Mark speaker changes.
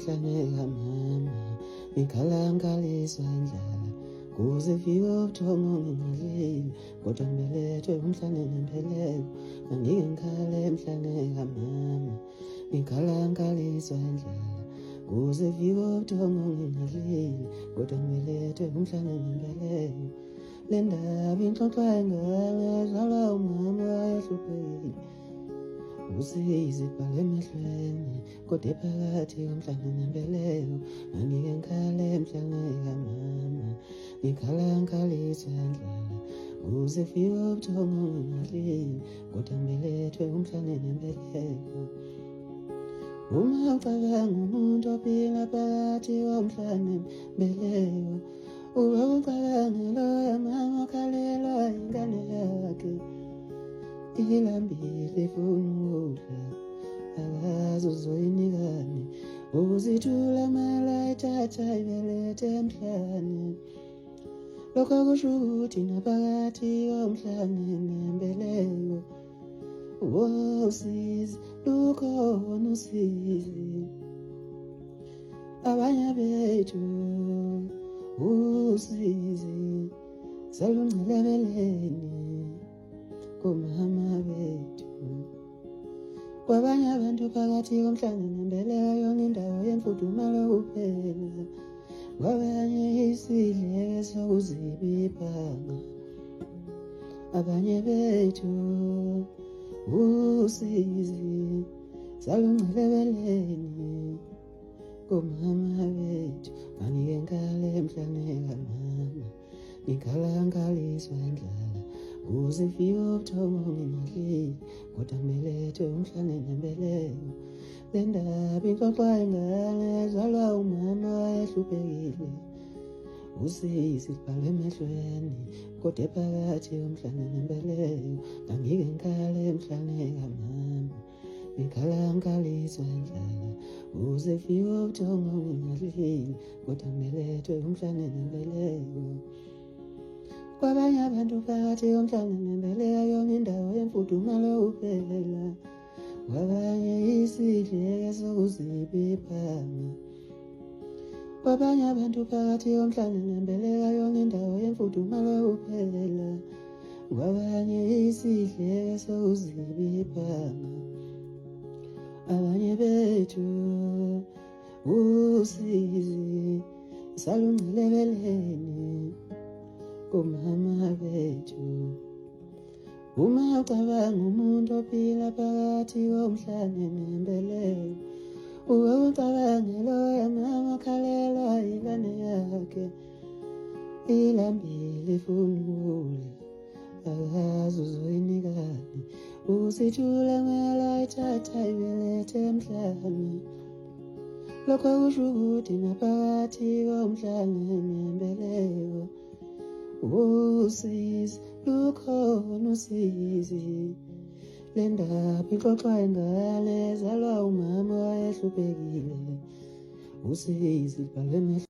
Speaker 1: emhlane kamama ngikhalangaliswa indlala kuze fike ubuthongo ngingadlile kodwa ngibelethwe umhlane nempeleko angike ngikhale emhlane kamama ngikhalangaliswa indlala kuze fike ubuthongo ngingadlile kodwa ngibelethwe umhlane nempeleko le ndaba inxoxwa ingane ezalwa umama wayehluphekile usizi ibhale emehlweni kodwa phakathi komhlane nempeleko angike ngikhale emhlane kamama ngikhalangaliswa indlala kuze fike ubuthongo ngingadlile kodwa ngibelethwe umhlane nempeleko uma ucabanga umuntu ophila phakathi komhlane nempeleko ube ucabange loya mama okhalelwa ingane yakhe ilambile ifuna ukudla akazi uzoyinikani ukuzithula mala ithatha ibelethe emhlane lokho kusho ukuthi naphakathi komhlane nempeleko usizi lukhona usizi abanye bethu usizi salungcelebeleni komama bethu kwabanye abantu phakathi komhlane nempeleko yona indawo yemfudumalo kuphela kwabanye isidleke sokuziba ibhanga abanye bethu usizi salungcelebeleni komama bethu angike ngikhale emhlane kamama ngikhalangaliswa indlala kuze fike ubuthongo ngingadlile kodwa ngibelethwe umhlane nempeleko le ndaba inxoxwa ingane ezalwa umama wayehluphekile usizi ibhale emehlweni kodwa phakathi komhlane nempeleko angike ngikhale emhlane kamama ngikhalangaliswa indlala kuze fike ubuthongo ngingadlile kodwa ngibelethwe umhlane nempeleko kwabanye abantu phakathi komhlane nempeleko yona indawo yemfudumalo kuphela kwabanye isidleke sokuziba ibhanga kwabanye abantu phakathi komhlane nempeleko yona indawo yemfudumalo kuphela kwabanye isidleke sokuziba ibhanga abanye bethu usizi salungcelebeleni komama bethu uma ucabanga umuntu ophila phakathi komhlane nempeleko ube ucabange loya mama okhalelwa ingane yakhe ilambile ifuna ukudla akazi uzoyinikani uzithula mela ithatha ibelethe emhlane lokho kusho ukuthi naphakathi komhlane nempeleko usizi lukhona usizi le ndaba ixoxwa ingane ezalwa umama wayehluphekile usizi ibhale emehlweni